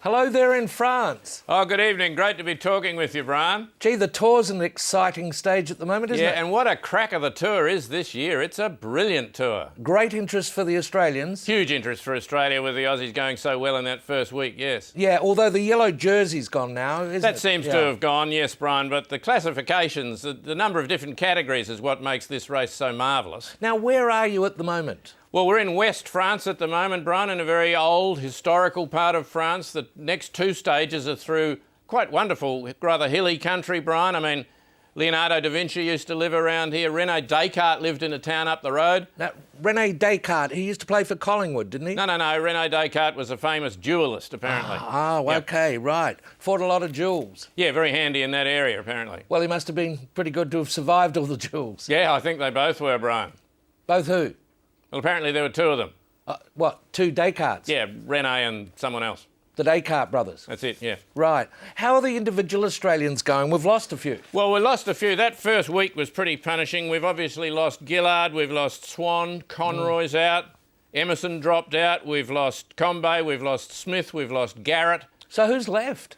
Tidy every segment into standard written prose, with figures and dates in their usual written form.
Hello there in France. Oh, good evening. Great to be talking with you, Brian. Gee, the tour's an exciting stage at the moment, isn't it? Yeah, and what a cracker the tour is this year. It's a brilliant tour. Great interest for the Australians. Huge interest for Australia with the Aussies going so well in that first week, yes. Yeah, although the yellow jersey's gone now, isn't it? That seems to have gone, yes, Brian, but the classifications, the number of different categories is what makes this race so marvellous. Now, where are you at the moment? Well, we're in West France at the moment, Brian, in a very old historical part of France. The next two stages are through quite wonderful, rather hilly country, Brian. I mean, Leonardo da Vinci used to live around here. Rene Descartes lived in a town up the road. Now, Rene Descartes, he used to play for Collingwood, didn't he? No. Rene Descartes was a famous duellist, apparently. Okay, right. Fought a lot of duels. Yeah, very handy in that area, apparently. Well, he must have been pretty good to have survived all the duels. Yeah, I think they both were, Brian. Both who? Well, apparently there were two of them. What, two Descartes? Yeah, Rene and someone else. The Descartes brothers? That's it, yeah. Right. How are the individual Australians going? We've lost a few. Well, we lost a few. That first week was pretty punishing. We've obviously lost Gillard, we've lost Swan, Conroy's out, Emerson dropped out, we've lost Combe, we've lost Smith, we've lost Garrett. So who's left?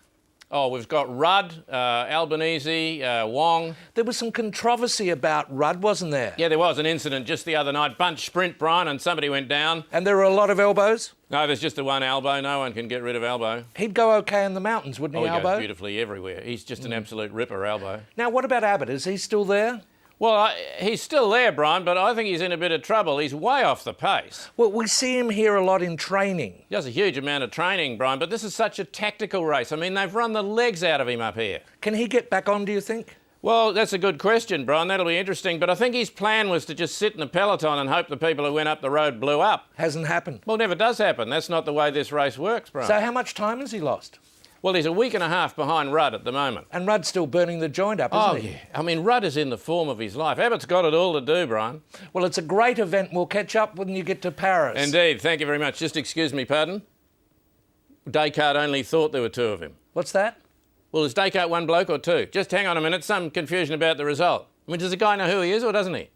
Oh, we've got Rudd, Albanese, Wong. There was some controversy about Rudd, wasn't there? Yeah, there was an incident just the other night. Bunch sprint, Brian, and somebody went down. And there were a lot of elbows? No, there's just the one elbow. No one can get rid of elbow. He'd go okay in the mountains, wouldn't he, He Elbow? goes beautifully everywhere. He's just an absolute ripper, elbow. Now, what about Abbott? Is he still there? Well, he's still there, Brian, but I think he's in a bit of trouble. He's way off the pace. Well, we see him here a lot in training. He does a huge amount of training, Brian, but this is such a tactical race. I mean, they've run the legs out of him up here. Can he get back on, do you think? Well, that's a good question, Brian. That'll be interesting. But I think his plan was to just sit in the peloton and hope the people who went up the road blew up. Hasn't happened. Well, it never does happen. That's not the way this race works, Brian. So how much time has he lost? Well, he's a week and a half behind Rudd at the moment. And Rudd's still burning the joint up, isn't he? Oh, yeah. I mean, Rudd is in the form of his life. Abbott's got it all to do, Brian. Well, it's a great event. We'll catch up when you get to Paris. Indeed. Thank you very much. Just excuse me, pardon? Descartes only thought there were two of him. What's that? Well, is Descartes one bloke or two? Just hang on a minute. Some confusion about the result. I mean, does the guy know who he is or doesn't he?